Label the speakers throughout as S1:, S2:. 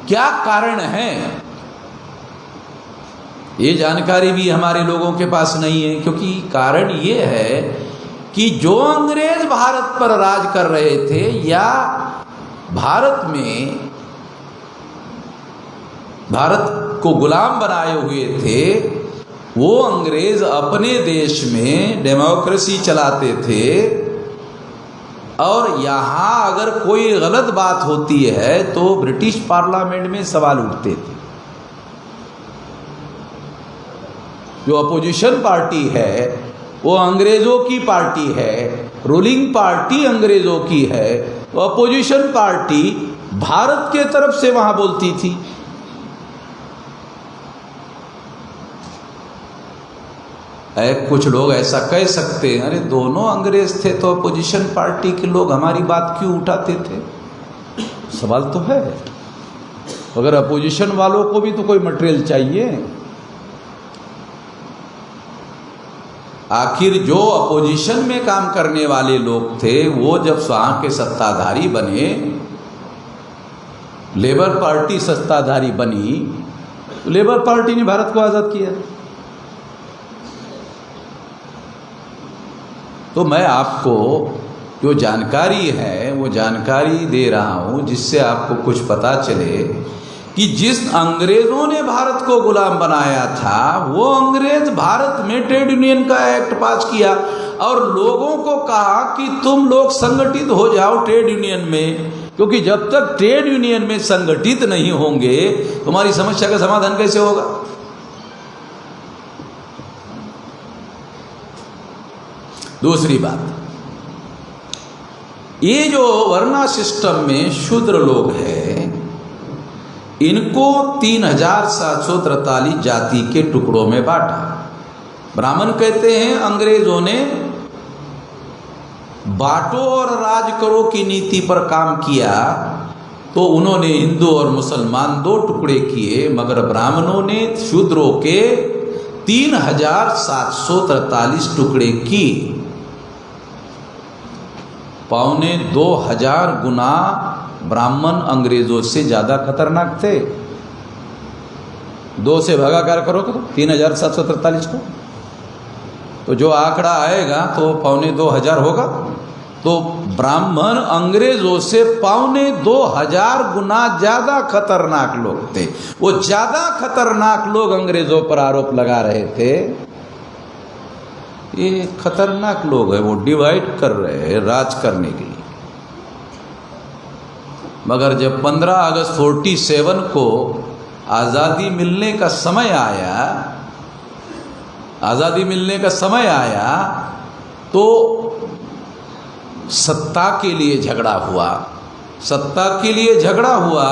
S1: क्या कारण है, ये जानकारी भी हमारे लोगों के पास नहीं है। क्योंकि कारण ये है कि जो अंग्रेज भारत पर राज कर रहे थे या भारत में भारत को गुलाम बनाए हुए थे, वो अंग्रेज अपने देश में डेमोक्रेसी चलाते थे और यहाँ अगर कोई गलत बात होती है तो ब्रिटिश पार्लियामेंट में सवाल उठते थे। जो अपोजिशन पार्टी है वो अंग्रेजों की पार्टी है, रूलिंग पार्टी अंग्रेजों की है, वो अपोजिशन पार्टी भारत के तरफ से वहां बोलती थी। कुछ लोग ऐसा कह सकते हैं, अरे दोनों अंग्रेज थे तो अपोजिशन पार्टी के लोग हमारी बात क्यों उठाते थे? सवाल तो है। अगर अपोजिशन वालों को भी तो कोई मटेरियल चाहिए। आखिर जो अपोजिशन में काम करने वाले लोग थे वो जब वहां के सत्ताधारी बने, लेबर पार्टी सत्ताधारी बनी, तो लेबर पार्टी ने भारत को आजाद किया। तो मैं आपको जो जानकारी है वो जानकारी दे रहा हूं जिससे आपको कुछ पता चले कि जिस अंग्रेजों ने भारत को गुलाम बनाया था वो अंग्रेज भारत में ट्रेड यूनियन का एक्ट पास किया और लोगों को कहा कि तुम लोग संगठित हो जाओ ट्रेड यूनियन में, क्योंकि जब तक ट्रेड यूनियन में संगठित नहीं होंगे तुम्हारी समस्या का समाधान कैसे होगा। दूसरी बात, ये जो वर्णा सिस्टम में शूद्र लोग हैं इनको 3743 जाति के टुकड़ों में बांटा। ब्राह्मण कहते हैं अंग्रेजों ने बांटो और राज करो की नीति पर काम किया तो उन्होंने हिंदू और मुसलमान 2 टुकड़े किए, मगर ब्राह्मणों ने शूद्रों के 3743 टुकड़े किए। 2500 गुना ब्राह्मण अंग्रेजों से ज्यादा खतरनाक थे। 2 से भागाकार करो तो 3743 को, तो जो आंकड़ा आएगा तो 2500 होगा। तो ब्राह्मण अंग्रेजों से 2500 गुना ज्यादा खतरनाक लोग थे। वो ज्यादा खतरनाक लोग अंग्रेजों पर आरोप लगा रहे थे, ये खतरनाक लोग हैं, वो डिवाइड कर रहे हैं राज करने के लिए। मगर जब 15 अगस्त 47 को आज़ादी मिलने का समय आया, तो सत्ता के लिए झगड़ा हुआ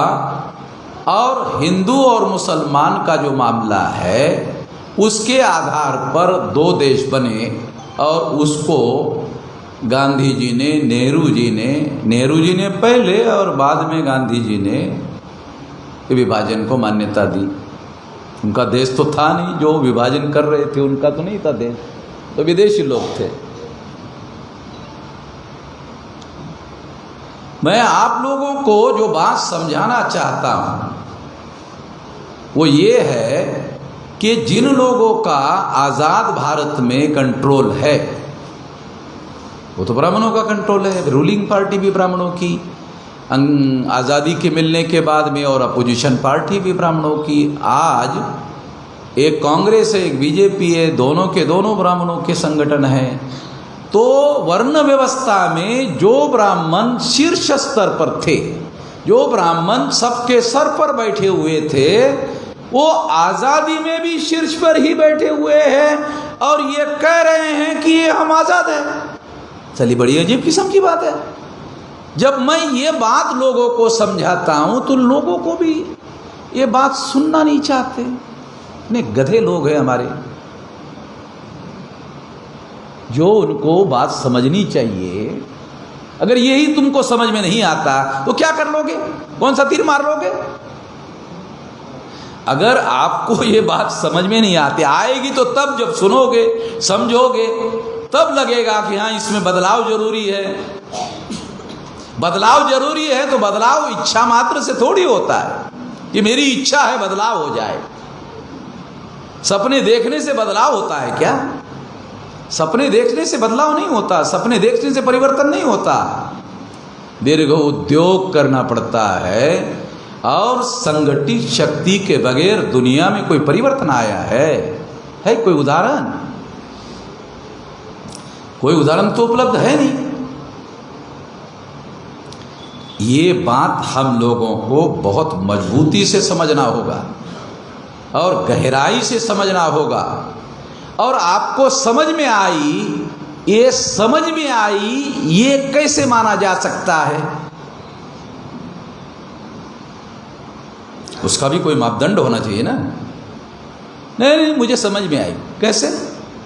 S1: और हिंदू और मुसलमान का जो मामला है उसके आधार पर 2 देश बने और उसको गांधी जी ने, नेहरू जी ने पहले और बाद में गांधी जी ने विभाजन को मान्यता दी। उनका देश तो था नहीं, जो विभाजन कर रहे थे उनका तो नहीं था देश, तो विदेशी लोग थे। मैं आप लोगों को जो बात समझाना चाहता हूं वो ये है कि जिन लोगों का आजाद भारत में कंट्रोल है वो तो ब्राह्मणों का कंट्रोल है, रूलिंग पार्टी भी ब्राह्मणों की, आज़ादी के मिलने के बाद में, और अपोजिशन पार्टी भी ब्राह्मणों की। आज एक कांग्रेस है, एक बीजेपी है, दोनों के दोनों ब्राह्मणों के संगठन हैं। तो वर्ण व्यवस्था में जो ब्राह्मण शीर्ष स्तर पर थे, जो ब्राह्मण सबके सर पर बैठे हुए थे, वो आज़ादी में भी शीर्ष पर ही बैठे हुए हैं और ये कह रहे हैं कि ये हम आज़ाद हैं। चलिए, बड़ी अजीब किस्म की बात है। जब मैं ये बात लोगों को समझाता हूं तो लोगों को भी ये बात सुनना नहीं चाहते। इतने गधे लोग हैं हमारे, जो उनको बात समझनी चाहिए। अगर यही तुमको समझ में नहीं आता तो क्या कर लोगे? कौन सा तीर मार लोगे? अगर आपको ये बात समझ में नहीं आती, आएगी तो तब जब सुनोगे, समझोगे, तब लगेगा कि हाँ इसमें बदलाव जरूरी है। बदलाव जरूरी है तो बदलाव इच्छा मात्र से थोड़ी होता है। कि मेरी इच्छा है बदलाव हो जाए। सपने देखने से बदलाव होता है क्या? सपने देखने से बदलाव नहीं होता, सपने देखने से परिवर्तन नहीं होता। दीर्घ उद्योग करना पड़ता है और संगठित शक्ति के बगैर दुनिया में कोई परिवर्तन आया है कोई उदाहरण? कोई उदाहरण तो उपलब्ध है नहीं। ये बात हम लोगों को बहुत मजबूती से समझना होगा और गहराई से समझना होगा। और आपको समझ में आई, ये समझ में आई, ये कैसे माना जा सकता है? उसका भी कोई मापदंड होना चाहिए ना। नहीं, मुझे समझ में आई। कैसे?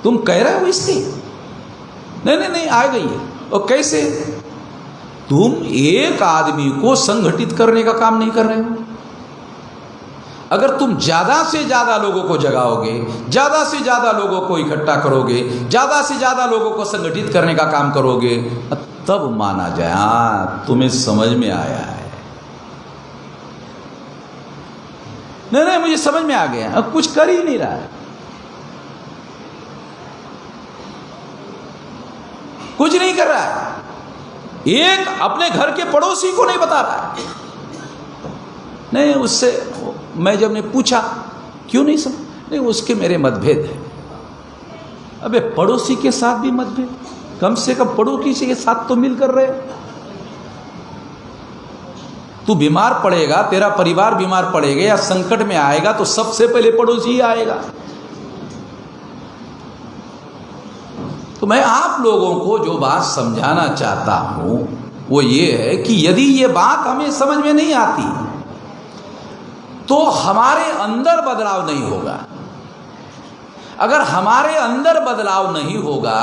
S1: तुम कह रहे हो इसकी? नहीं, आ गई है। और कैसे? तुम एक आदमी को संगठित करने का काम नहीं कर रहे हो। अगर तुम ज्यादा से ज्यादा लोगों को जगाओगे, ज्यादा से ज्यादा लोगों को इकट्ठा करोगे, ज्यादा से ज्यादा लोगों को संगठित करने का काम करोगे, तब माना जाए हाँ तुम्हें समझ में आया है। नहीं, मुझे समझ में आ गया। अब कुछ कर ही नहीं रहा है, कुछ नहीं कर रहा है। एक अपने घर के पड़ोसी को नहीं बता रहा है। नहीं, उससे मैं जब ने पूछा क्यों नहीं समझ, नहीं उसके मेरे मतभेद है। अबे पड़ोसी के साथ भी मतभेद? कम से कम पड़ोसी के साथ तो मिलकर रहे। तू बीमार पड़ेगा, तेरा परिवार बीमार पड़ेगा या संकट में आएगा तो सबसे पहले पड़ोसी ही आएगा। तो मैं आप लोगों को जो बात समझाना चाहता हूं वो ये है कि यदि ये बात हमें समझ में नहीं आती तो हमारे अंदर बदलाव नहीं होगा। अगर हमारे अंदर बदलाव नहीं होगा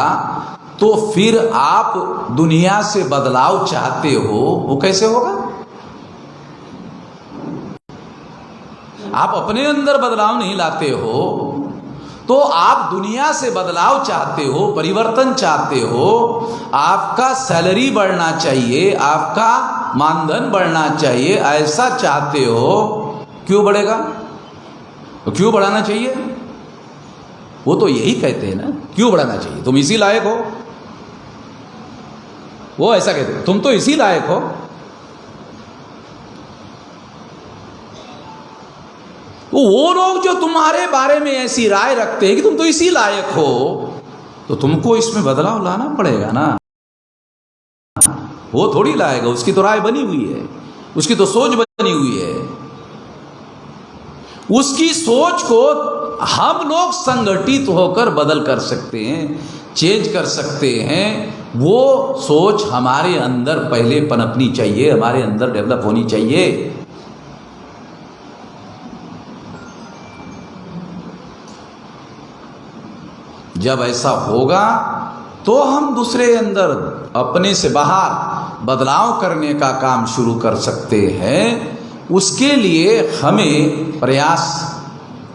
S1: तो फिर आप दुनिया से बदलाव चाहते हो, वो कैसे होगा? आप अपने अंदर बदलाव नहीं लाते हो तो आप दुनिया से बदलाव चाहते हो, परिवर्तन चाहते हो। आपका सैलरी बढ़ना चाहिए, आपका मानधन बढ़ना चाहिए, ऐसा चाहते हो। क्यों बढ़ेगा? तो क्यों बढ़ाना चाहिए? वो तो यही कहते हैं ना, क्यों बढ़ाना चाहिए? तुम इसी लायक हो। वो ऐसा कहते हैं, तुम तो इसी लायक हो। तो वो लोग जो तुम्हारे बारे में ऐसी राय रखते हैं कि तुम तो इसी लायक हो, तो तुमको इसमें बदलाव लाना पड़ेगा ना। वो थोड़ी लाएगा, उसकी तो राय बनी हुई है, उसकी तो सोच बनी हुई है। उसकी सोच को हम लोग संगठित होकर बदल कर सकते हैं, चेंज कर सकते हैं। वो सोच हमारे अंदर पहले पनपनी चाहिए, हमारे अंदर डेवलप होनी चाहिए। जब ऐसा होगा तो हम दूसरे अंदर अपने से बाहर बदलाव करने का काम शुरू कर सकते हैं। उसके लिए हमें प्रयास,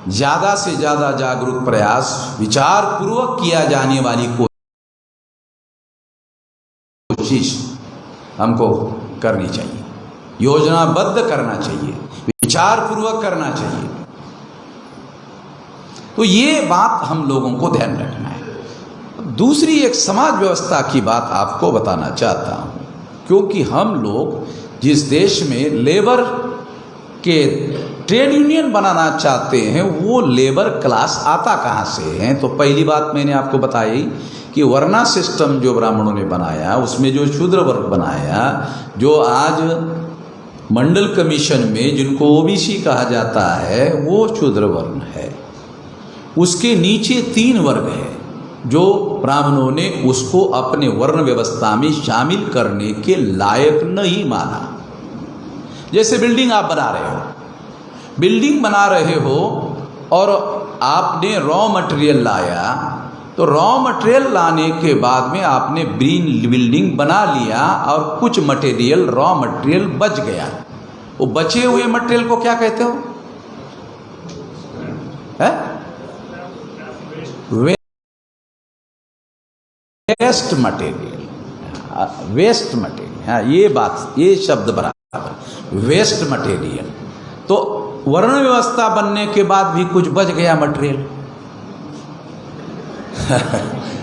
S1: ज़्यादा से ज़्यादा जागरूक प्रयास, विचार पूर्वक किया जाने वाली कोशिश हमको करनी चाहिए, योजनाबद्ध करना चाहिए, विचार पूर्वक करना चाहिए। तो ये बात हम लोगों को ध्यान रखना है। दूसरी एक समाज व्यवस्था की बात आपको बताना चाहता हूँ, क्योंकि हम लोग जिस देश में लेबर के ट्रेड यूनियन बनाना चाहते हैं वो लेबर क्लास आता कहाँ से है? तो पहली बात मैंने आपको बताई कि वर्ना सिस्टम जो ब्राह्मणों ने बनाया, उसमें जो शूद्र वर्ग बनाया, जो आज मंडल कमीशन में जिनको ओबीसी कहा जाता है वो शूद्र वर्ण है। उसके नीचे 3 वर्ग है जो ब्राह्मणों ने उसको अपने वर्ण व्यवस्था में शामिल करने के लायक नहीं माना। जैसे बिल्डिंग आप बना रहे हो, बिल्डिंग बना रहे हो और आपने रॉ मटेरियल लाया, तो रॉ मटेरियल लाने के बाद में आपने बिल्डिंग बना लिया और कुछ मटेरियल, रॉ मटेरियल बच गया। वो बचे हुए मटेरियल को क्या कहते हो? है? Waste material. वेस्ट मटेरियल, हाँ ये बात, ये शब्द बराबर, वेस्ट मटेरियल। तो वर्ण व्यवस्था बनने के बाद भी कुछ बच गया मटेरियल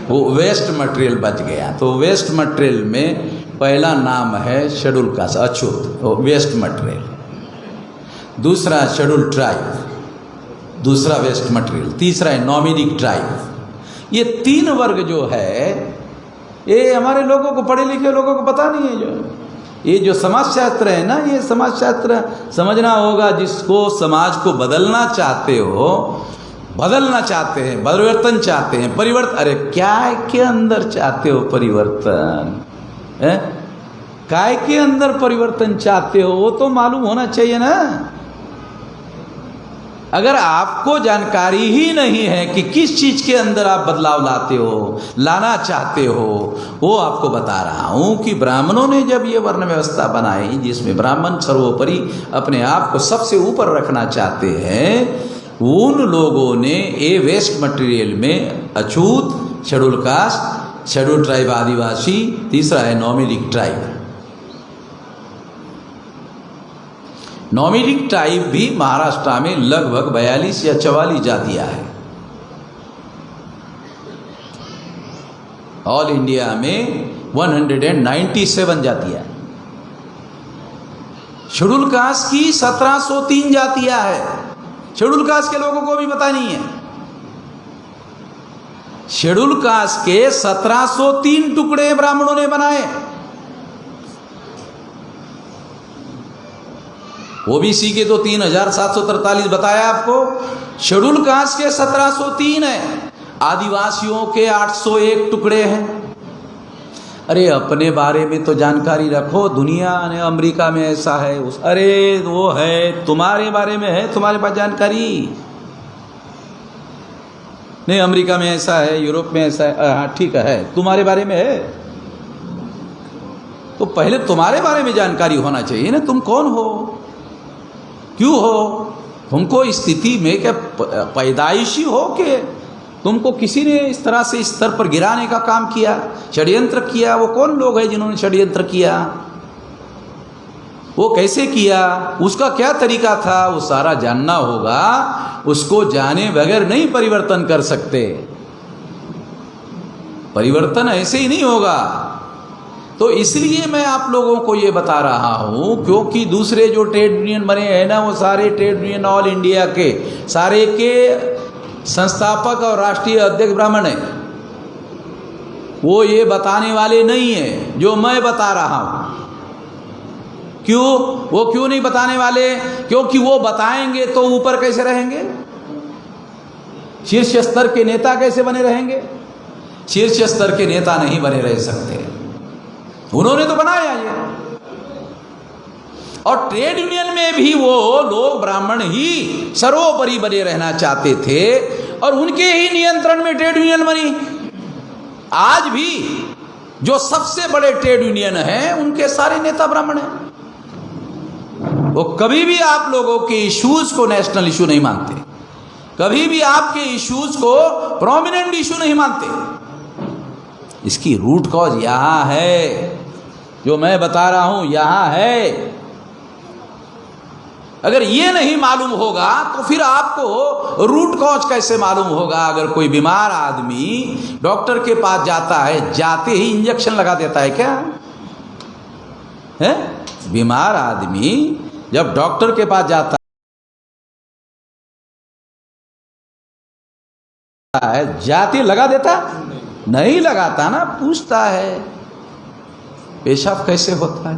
S1: वो वेस्ट मटेरियल बच गया। तो वेस्ट मटेरियल में पहला नाम है शेड्यूल कास्ट, अछूत वेस्ट मटेरियल। दूसरा शेड्यूल ट्राइब, दूसरा वेस्ट मटेरियल। तीसरा है नॉमिनिक ट्राइब। ये 3 वर्ग जो है, ये हमारे लोगों को, पढ़े लिखे लोगों को पता नहीं है। ये जो समाजशास्त्र है ना, ये समाजशास्त्र समझना होगा। जिसको समाज को बदलना चाहते हो, बदलना चाहते हैं, परिवर्तन चाहते हैं, परिवर्तन, अरे क्या के अंदर चाहते हो परिवर्तन है? काय के अंदर परिवर्तन चाहते हो वो तो मालूम होना चाहिए ना। अगर आपको जानकारी ही नहीं है कि किस चीज के अंदर आप बदलाव लाते हो, लाना चाहते हो, वो आपको बता रहा हूं कि ब्राह्मणों ने जब ये वर्ण व्यवस्था बनाई जिसमें ब्राह्मण सर्वोपरि अपने आप को सबसे ऊपर रखना चाहते हैं, उन लोगों ने ए वेस्ट मटेरियल में अछूत, शेड्यूल कास्ट, शेड्यूल ट्राइब आदिवासी, तीसरा है नॉमिनिक ट्राइब। नॉमिनिक ट्राइब भी महाराष्ट्र में लगभग 42 या 44 जातियां हैं। ऑल इंडिया में 197 जातियां। शेड्यूल कास्ट की 1703 जातियां हैं। शेड्यूल कास्ट के लोगों को भी पता नहीं है। शेड्यूल कास्ट के 1703 टुकड़े ब्राह्मणों ने बनाए। ओबीसी के तो 3743 बताया आपको। शेड्यूल कास्ट के 1703 है। आदिवासियों के 801 टुकड़े हैं। अरे अपने बारे में तो जानकारी रखो। दुनिया ने, अमेरिका में ऐसा है, अरे वो है, तुम्हारे बारे में है, तुम्हारे पास जानकारी नहीं। अमेरिका में ऐसा है, यूरोप में ऐसा है, हाँ ठीक है, तुम्हारे बारे में है। तो पहले तुम्हारे बारे में जानकारी होना चाहिए ना। तुम कौन हो, क्यों हो, तुमको स्थिति में क्या पैदाइशी हो के तुमको किसी ने इस तरह से इस स्तर पर गिराने का काम किया, षड्यंत्र किया? वो कौन लोग हैं जिन्होंने षड्यंत्र किया? वो कैसे किया, उसका क्या तरीका था, वो सारा जानना होगा। उसको जाने बगैर नहीं परिवर्तन कर सकते। परिवर्तन ऐसे ही नहीं होगा। तो इसलिए मैं आप लोगों को ये बता रहा हूं, क्योंकि दूसरे जो ट्रेड यूनियन बने हैं ना, वो सारे ट्रेड यूनियन ऑल इंडिया के सारे के संस्थापक और राष्ट्रीय अध्यक्ष ब्राह्मण है। वो ये बताने वाले नहीं है जो मैं बता रहा हूं। क्यों? वो क्यों नहीं बताने वाले? क्योंकि वो बताएंगे तो ऊपर कैसे रहेंगे? शीर्ष स्तर के नेता कैसे बने रहेंगे? शीर्ष स्तर के नेता नहीं बने रह सकते। उन्होंने तो बनाया ये। और ट्रेड यूनियन में भी वो लोग ब्राह्मण ही सर्वोपरि बने रहना चाहते थे और उनके ही नियंत्रण में ट्रेड यूनियन बनी। आज भी जो सबसे बड़े ट्रेड यूनियन हैं उनके सारे नेता ब्राह्मण हैं। वो कभी भी आप लोगों के इश्यूज को नेशनल इशू नहीं मानते, कभी भी आपके इश्यूज को प्रोमिनेंट इशू नहीं मानते। इसकी रूट कॉज यहां है, जो मैं बता रहा हूं यहां है। अगर ये नहीं मालूम होगा तो फिर आपको रूट कॉज कैसे मालूम होगा? अगर कोई बीमार आदमी डॉक्टर के पास जाता है, जाते ही इंजेक्शन लगा देता है क्या है? बीमार आदमी जब डॉक्टर के पास जाता है, जाते लगा देता नहीं, लगाता ना, पूछता है पेशाब कैसे होता है,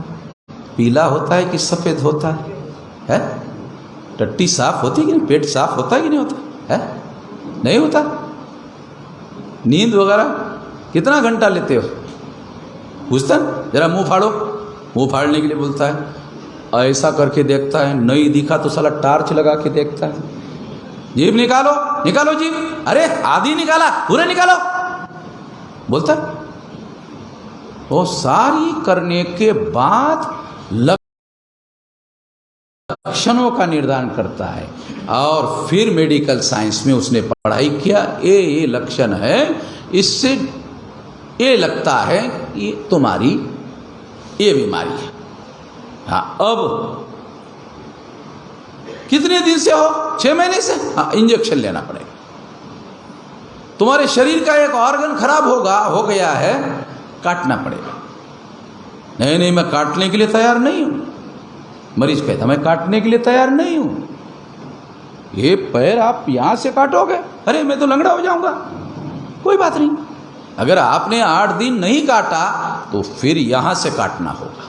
S1: पीला होता है कि सफेद होता है? टट्टी साफ होती है कि नहीं, पेट साफ होता है कि नहीं होता है? नहीं होता। नींद वगैरह कितना घंटा लेते हो? पूछता है, जरा मुंह फाड़ो, मुंह फाड़ने के लिए बोलता है, ऐसा करके देखता है, नहीं दिखा तो साला टार्च लगा के देखता है, जीभ निकालो, निकालो जीभ, अरे आधी निकाला, पूरे निकालो, बोलता है। वो सारी करने के बाद लक्षणों का निर्धारण करता है और फिर मेडिकल साइंस में उसने पढ़ाई किया, ये लक्षण है, इससे ये लगता है कि तुम्हारी ये बीमारी है। हाँ, अब कितने दिन से हो? 6 महीने से? हाँ, इंजेक्शन लेना पड़ेगा। तुम्हारे शरीर का एक ऑर्गन खराब हो गया है, काटना पड़ेगा। नहीं नहीं, मैं काटने के लिए तैयार नहीं हूं। मरीज कहता मैं काटने के लिए तैयार नहीं हूं। ये पैर आप यहां से काटोगे? अरे मैं तो लंगड़ा हो जाऊंगा। कोई बात नहीं, अगर आपने 8 दिन नहीं काटा तो फिर यहां से काटना होगा,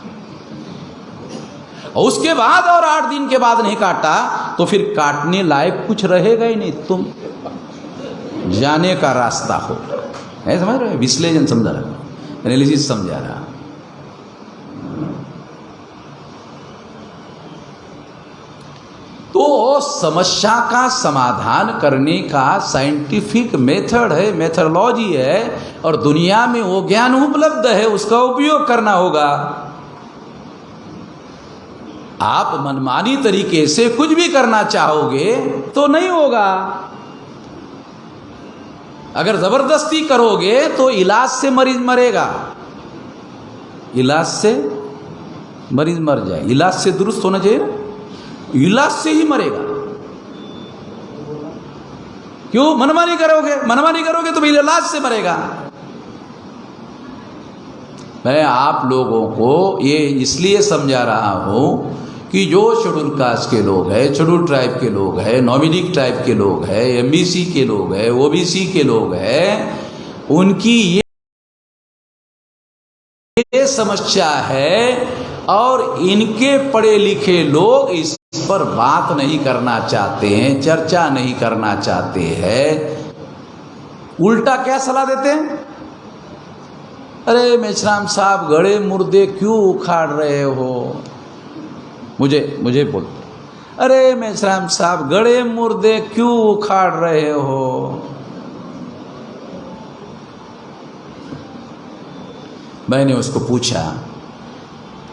S1: और उसके बाद और 8 दिन के बाद नहीं काटा तो फिर काटने लायक कुछ रहेगा ही नहीं, तुम जाने का रास्ता होगा। है, समझ रहे? विश्लेषण समझा रहा, एनालिसिस समझा रहा। तो समस्या का समाधान करने का साइंटिफिक मेथड है, मेथडोलॉजी है, और दुनिया में वो ज्ञान उपलब्ध है, उसका उपयोग करना होगा। आप मनमानी तरीके से कुछ भी करना चाहोगे तो नहीं होगा। अगर जबरदस्ती करोगे तो इलाज से मरीज मरेगा, इलाज से मरीज मर जाए। इलाज से दुरुस्त होना चाहिए ना, इलाज से ही मरेगा। क्यों? मनमानी करोगे, मनमानी करोगे तो इलाज से मरेगा। मैं आप लोगों को ये इसलिए समझा रहा हूं कि जो शेड्यूल कास्ट के लोग हैं, शेड्यूल ट्राइब के लोग हैं, नॉमिनिक ट्राइब के लोग हैं, एमबीसी के लोग हैं, ओबीसी के लोग हैं, उनकी ये समस्या है, और इनके पढ़े लिखे लोग इस पर बात नहीं करना चाहते हैं, चर्चा नहीं करना चाहते हैं। उल्टा क्या सलाह देते हैं? अरे मेश्राम साहब, गड़े मुर्दे क्यों उखाड़ रहे हो? मुझे बोलते, अरे मेश्राम साहब, गड़े मुर्दे क्यों उखाड़ रहे हो? मैंने उसको पूछा,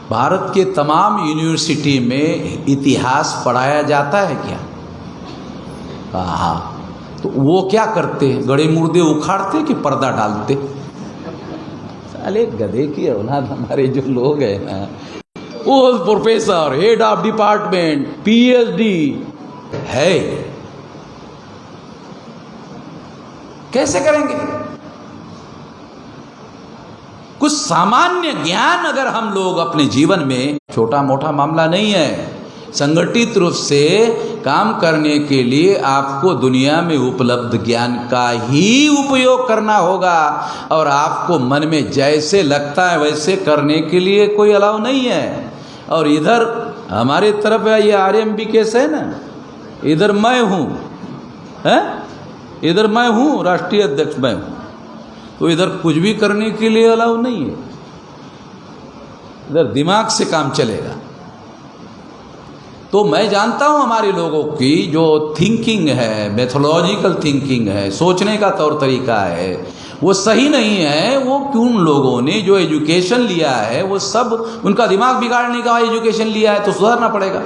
S1: भारत के तमाम यूनिवर्सिटी में इतिहास पढ़ाया जाता है क्या? हाँ। तो वो क्या करते हैं? गड़े मुर्दे उखाड़ते कि पर्दा डालते? साले गधे की औलाद हमारे जो लोग हैं ना, वो professor, head of department, PhD है, कैसे करेंगे? कुछ सामान्य ज्ञान अगर हम लोग अपने जीवन में, छोटा मोटा मामला नहीं है, संगठित रूप से काम करने के लिए आपको दुनिया में उपलब्ध ज्ञान का ही उपयोग करना होगा, और आपको मन में जैसे लगता है वैसे करने के लिए कोई अलाउ नहीं है। और इधर हमारे तरफ ये आरएमबी केस है ना, इधर मैं हूँ, है, इधर मैं हूँ, राष्ट्रीय अध्यक्ष मैं हूँ, तो इधर कुछ भी करने के लिए अलाउ नहीं है। इधर दिमाग से काम चलेगा। तो मैं जानता हूं हमारे लोगों की जो थिंकिंग है, मेथोलॉजिकल थिंकिंग है, सोचने का तौर तरीका है, वो सही नहीं है। वो क्यों लोगों ने जो एजुकेशन लिया है, वो सब उनका दिमाग बिगाड़ने का एजुकेशन लिया है, तो सुधारना पड़ेगा।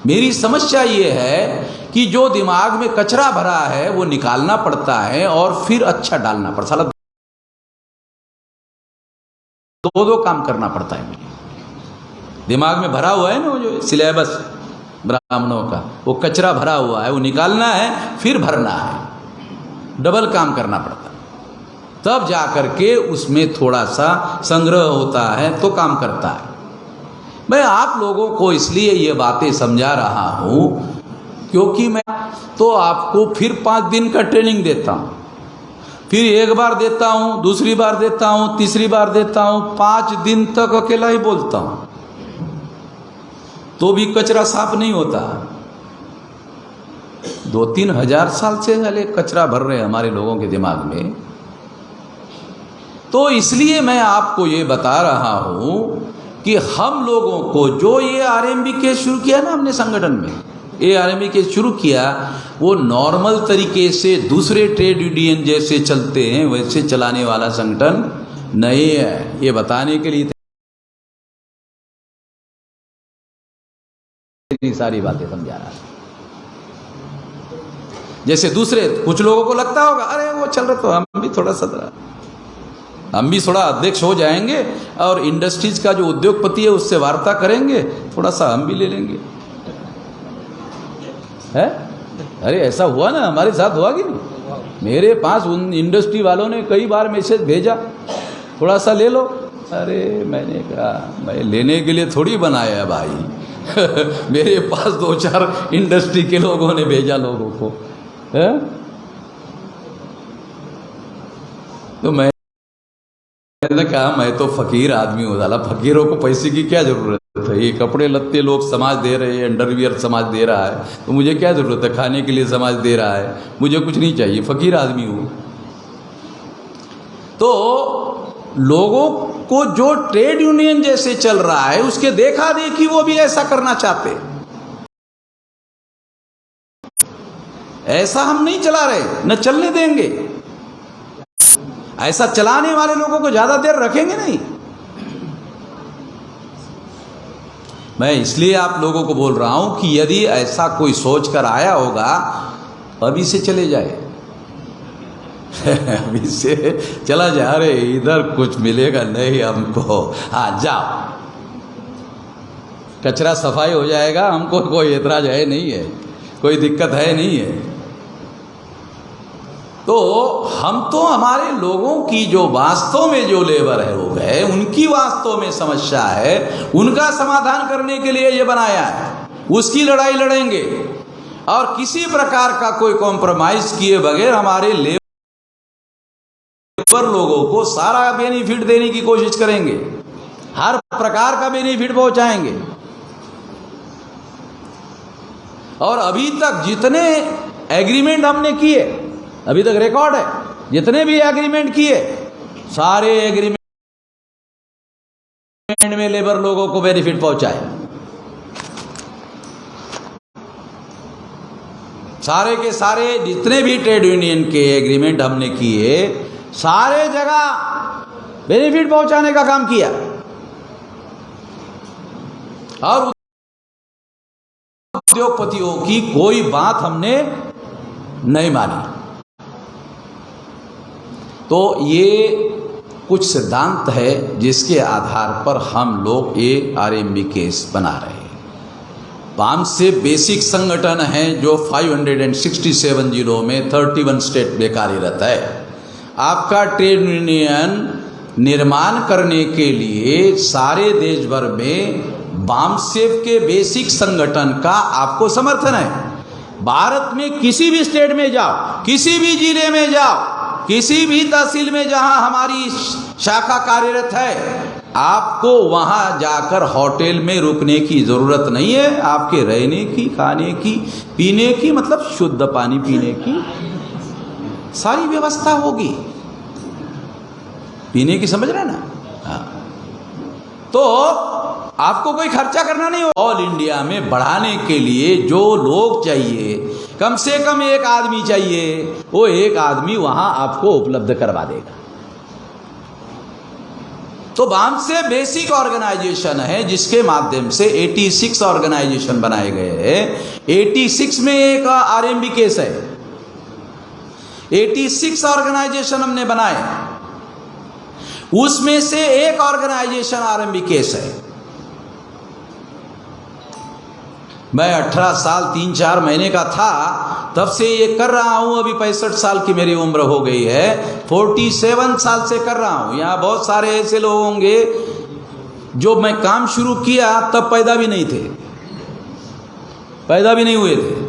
S1: मेरी समस्या ये है कि जो दिमाग में कचरा भरा है वो निकालना पड़ता है और फिर अच्छा डालना पड़ता है। दो काम करना पड़ता है। दिमाग में भरा हुआ है ना, वो जो सिलेबस ब्राह्मणों का, वो कचरा भरा हुआ है, वो निकालना है फिर भरना है, डबल काम करना पड़ता है, तब जा करके उसमें थोड़ा सा संग्रह होता है तो काम करता है। मैं आप लोगों को इसलिए ये बातें समझा रहा हूं क्योंकि मैं तो आपको फिर 5 दिन का ट्रेनिंग देता हूं, फिर एक बार देता हूं, दूसरी बार देता हूं, तीसरी बार देता हूं, 5 दिन तक अकेला ही बोलता हूं, तो भी कचरा साफ नहीं होता। 2-3 हजार साल से पहले कचरा भर रहे हैं हमारे लोगों के दिमाग में। तो इसलिए मैं आपको ये बता रहा हूं कि हम लोगों को जो ये आरएमबी केस शुरू किया ना हमने संगठन में, ये आरएमबी केस शुरू किया, वो नॉर्मल तरीके से दूसरे ट्रेड यूनियन जैसे चलते हैं वैसे चलाने वाला संगठन नहीं है। ये बताने के लिए सारी बातें समझा रहा है। जैसे दूसरे कुछ लोगों को लगता होगा अरे वो चल रहा तो हम भी थोड़ा सा, हम भी थोड़ा अध्यक्ष हो जाएंगे और इंडस्ट्रीज का जो उद्योगपति है उससे वार्ता करेंगे, थोड़ा सा हम भी ले लेंगे। है? अरे ऐसा हुआ ना, हमारे साथ हुआ कि नहीं? मेरे पास उन इंडस्ट्री वालों ने कई बार मैसेज भेजा, थोड़ा सा ले लो। अरे मैंने कहा मैं लेने के लिए थोड़ी बनाया है भाई मेरे पास 2-4 इंडस्ट्री के लोगों ने भेजा लोगों को, है? तो मैंने कहा मैं तो फकीर आदमी हूँ, साला फकीरों को पैसे की क्या जरूरत है? ये कपड़े लत्ते लोग समाज दे रहे हैं, अंडरवियर समाज दे रहा है, तो मुझे क्या जरूरत है? खाने के लिए समाज दे रहा है, मुझे कुछ नहीं चाहिए, फकीर आदमी हूँ। तो लोगों को जो ट्रेड यूनियन जैसे चल रहा है उसके देखा देखी वो भी ऐसा करना चाहते। ऐसा हम नहीं चला रहे, न चलने देंगे। ऐसा चलाने वाले लोगों को ज्यादा देर रखेंगे नहीं। मैं इसलिए आप लोगों को बोल रहा हूं कि यदि ऐसा कोई सोच कर आया होगा अभी से चले जाए अभी से चला जा रहे, इधर कुछ मिलेगा नहीं हमको। हाँ जाओ, कचरा सफाई हो जाएगा, हमको कोई एतराज है नहीं है, कोई दिक्कत है नहीं है। तो हम तो हमारे लोगों की जो वास्तव में जो लेबर है लोग है, उनकी वास्तव में समस्या है, उनका समाधान करने के लिए ये बनाया है। उसकी लड़ाई लड़ेंगे और किसी प्रकार का कोई कॉम्प्रोमाइज किए बगैर हमारे लेबर लोगों को सारा बेनिफिट देने की कोशिश करेंगे, हर प्रकार का बेनिफिट पहुंचाएंगे। और अभी तक जितने एग्रीमेंट हमने किए, अभी तक रिकॉर्ड है, जितने भी एग्रीमेंट किए सारे एग्रीमेंट में लेबर लोगों को बेनिफिट पहुंचाए। सारे के सारे जितने भी ट्रेड यूनियन के एग्रीमेंट हमने किए सारे जगह बेनिफिट पहुंचाने का काम किया। और उद्योगपतियों की कोई बात हमने नहीं मानी। तो ये कुछ सिद्धांत है जिसके आधार पर हम लोग ये आरएमबी केस बना रहे हैं। बाम से बेसिक संगठन है जो 567 जिलों में 31 स्टेट में कार्यरत है। आपका ट्रेड यूनियन निर्माण करने के लिए सारे देश भर में बामसेफ के बेसिक संगठन का आपको समर्थन है। भारत में किसी भी स्टेट में जाओ, किसी भी जिले में जाओ, किसी भी तहसील में जहां हमारी शाखा कार्यरत है, आपको वहां जाकर होटल में रुकने की जरूरत नहीं है। आपके रहने की, खाने की, पीने की, मतलब शुद्ध पानी पीने की सारी व्यवस्था होगी। पीने की समझ रहे ना? हाँ। तो आपको कोई खर्चा करना नहीं होगा। ऑल इंडिया में बढ़ाने के लिए जो लोग चाहिए, कम से कम एक आदमी चाहिए, वो एक आदमी वहां आपको उपलब्ध करवा देगा। तो बाम से बेसिक ऑर्गेनाइजेशन है जिसके माध्यम से 86 ऑर्गेनाइजेशन बनाए गए हैं। 86 में एक आरएमबी केस है। 86 ऑर्गेनाइजेशन हमने बनाए, उसमें से एक ऑर्गेनाइजेशन आरएमबी केस है। मैं 18 साल 3-4 महीने का था तब से ये कर रहा हूं। अभी 65 साल की मेरी उम्र हो गई है, 47 साल से कर रहा हूं। यहां बहुत सारे ऐसे लोग होंगे जो मैं काम शुरू किया तब पैदा भी नहीं थे, पैदा भी नहीं हुए थे।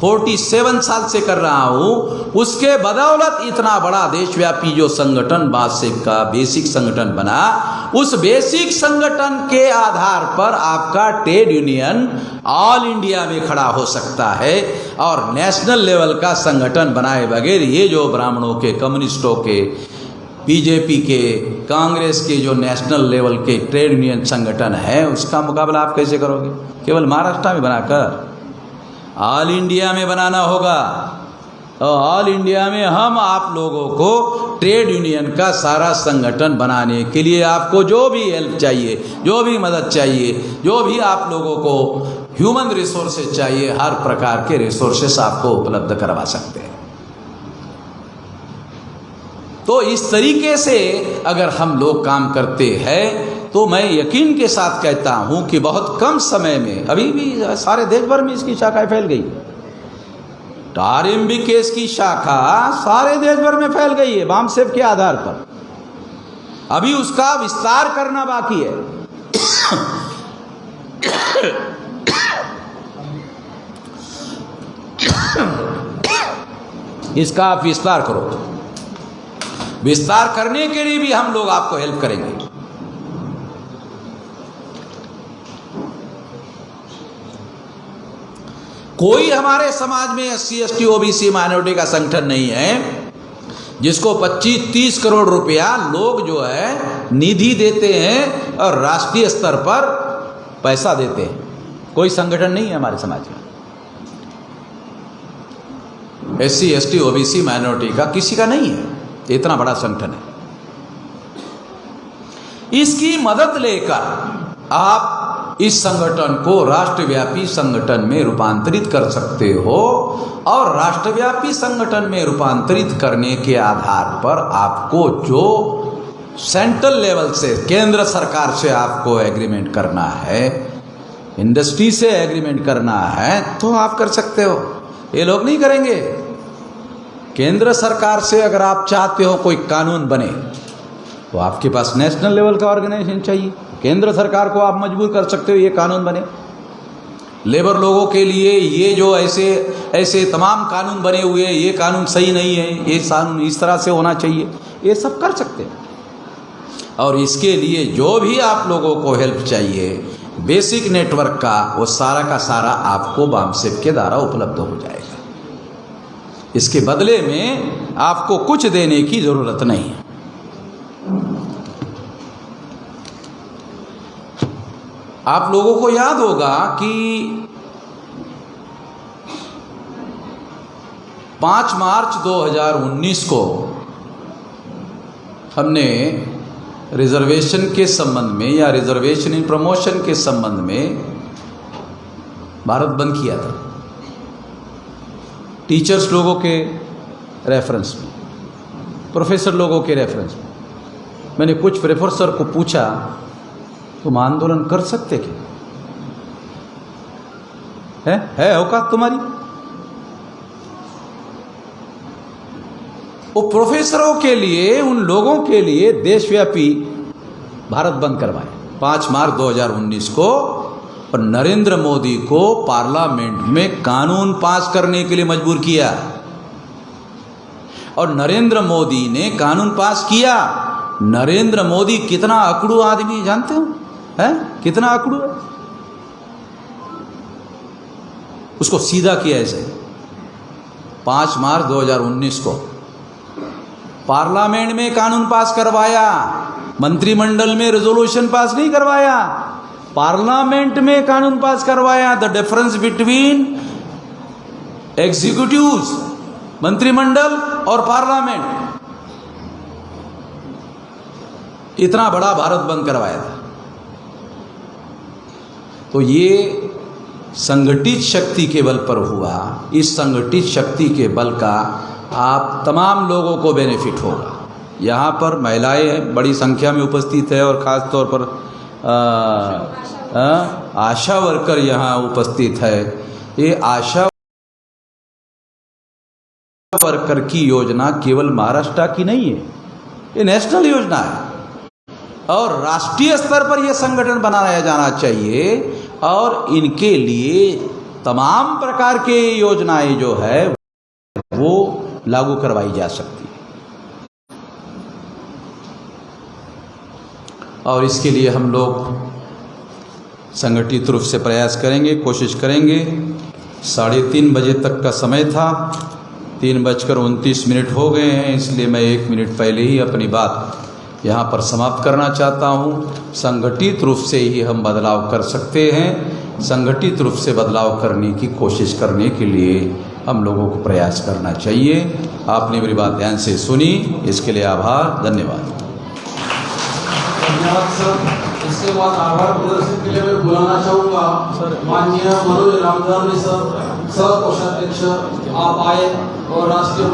S1: 47 साल से कर रहा हूं। उसके बदौलत इतना बड़ा देशव्यापी जो संगठन बामसेफ का बेसिक संगठन बना, उस बेसिक संगठन के आधार पर आपका ट्रेड यूनियन ऑल इंडिया में खड़ा हो सकता है। और नेशनल लेवल का संगठन बनाए बगैर ये जो ब्राह्मणों के, कम्युनिस्टों के, बीजेपी के, कांग्रेस के जो नेशनल लेवल के ट्रेड यूनियन संगठन है, उसका मुकाबला आप कैसे करोगे? केवल महाराष्ट्र में बनाकर ऑल इंडिया में बनाना होगा। और ऑल इंडिया में हम आप लोगों को ट्रेड यूनियन का सारा संगठन बनाने के लिए आपको जो भी हेल्प चाहिए, जो भी मदद चाहिए, जो भी आप लोगों को ह्यूमन रिसोर्सेज चाहिए, हर प्रकार के रिसोर्सेस आपको उपलब्ध करवा सकते हैं। तो इस तरीके से अगर हम लोग काम करते हैं तो मैं यकीन के साथ कहता हूं कि बहुत कम समय में, अभी भी सारे देश भर में इसकी शाखाएं फैल गई। आरएमबी केस की शाखा सारे देश भर में फैल गई है बामसेफ के आधार पर। अभी उसका विस्तार करना बाकी है। इसका आप विस्तार करो। विस्तार करने के लिए भी हम लोग आपको हेल्प करेंगे। कोई हमारे समाज में SC ST OBC माइनॉरिटी का संगठन नहीं है जिसको 25-30 करोड़ रुपया लोग जो है निधि देते हैं और राष्ट्रीय स्तर पर पैसा देते हैं। कोई संगठन नहीं है हमारे समाज में SC ST OBC माइनॉरिटी का, किसी का नहीं है। इतना बड़ा संगठन है। इसकी मदद लेकर आप इस संगठन को राष्ट्रव्यापी संगठन में रूपांतरित कर सकते हो और राष्ट्रव्यापी संगठन में रूपांतरित करने के आधार पर आपको जो सेंट्रल लेवल से, केंद्र सरकार से आपको एग्रीमेंट करना है, इंडस्ट्री से एग्रीमेंट करना है, तो आप कर सकते हो। ये लोग नहीं करेंगे। केंद्र सरकार से अगर आप चाहते हो कोई कानून बने तो आपके पास नेशनल लेवल का ऑर्गेनाइजेशन चाहिए। केंद्र सरकार को आप मजबूर कर सकते हो ये कानून बने। लेबर लोगों के लिए ये जो ऐसे तमाम कानून बने हुए हैं, ये कानून सही नहीं है, ये कानून इस तरह से होना चाहिए, ये सब कर सकते हैं। और इसके लिए जो भी आप लोगों को हेल्प चाहिए बेसिक नेटवर्क का, वो सारा का सारा आपको बामसेफ के द्वारा उपलब्ध हो जाएगा। इसके बदले में आपको कुछ देने की जरूरत नहीं है। आप लोगों को याद होगा कि 5 मार्च 2019 को हमने रिजर्वेशन के संबंध में या रिजर्वेशन इन प्रमोशन के संबंध में भारत बंद किया था। टीचर्स लोगों के रेफरेंस में, प्रोफेसर लोगों के रेफरेंस में। मैंने कुछ प्रोफेसर को पूछा, तुम आंदोलन कर सकते क्या? है औकात तुम्हारी? वो प्रोफेसरों के लिए, उन लोगों के लिए देशव्यापी भारत बंद करवाए 5 मार्च 2019 को, और नरेंद्र मोदी को पार्लियामेंट में कानून पास करने के लिए मजबूर किया। और नरेंद्र मोदी ने कानून पास किया। नरेंद्र मोदी कितना अकड़ू आदमी जानते हो? है कितना अकड़ू है। उसको सीधा किया ऐसे 5 मार्च 2019 को पार्लियामेंट में कानून पास करवाया। मंत्रिमंडल में रेजोल्यूशन पास नहीं करवाया, पार्लियामेंट में कानून पास करवाया। द डिफरेंस बिटवीन एग्जीक्यूटिव्स, मंत्रिमंडल और पार्लियामेंट, इतना बड़ा भारत बंद करवाया था। तो ये संगठित शक्ति के बल पर हुआ। इस संगठित शक्ति के बल का आप तमाम लोगों को बेनिफिट होगा। यहाँ पर महिलाएं बड़ी संख्या में उपस्थित है और ख़ास तौर पर आशा वर्कर यहाँ उपस्थित है। ये आशा वर्कर की योजना केवल महाराष्ट्र की नहीं है, ये नेशनल योजना है और राष्ट्रीय स्तर पर यह संगठन बनाया जाना चाहिए। और इनके लिए तमाम प्रकार के योजनाएं जो है वो लागू करवाई जा सकती है। और इसके लिए हम लोग संगठित रूप से प्रयास करेंगे, कोशिश करेंगे। 3:30 बजे तक का समय था, 3:29 हो गए हैं, इसलिए मैं 1 मिनट पहले ही अपनी बात यहाँ पर समाप्त करना चाहता हूँ। संगठित रूप से ही हम बदलाव कर सकते हैं। संगठित रूप से बदलाव करने की कोशिश करने के लिए हम लोगों को प्रयास करना चाहिए। आपने मेरी बात ध्यान से सुनी, इसके लिए आभार, धन्यवाद।
S2: धन्यवाद सर। इसके बाद आभार प्रदर्शन के लिए मैं बुलाना चाहूँगा माननीय मनोज रामदानी सर, सह कोषाध्यक्ष, आप आए और राष्ट्रीय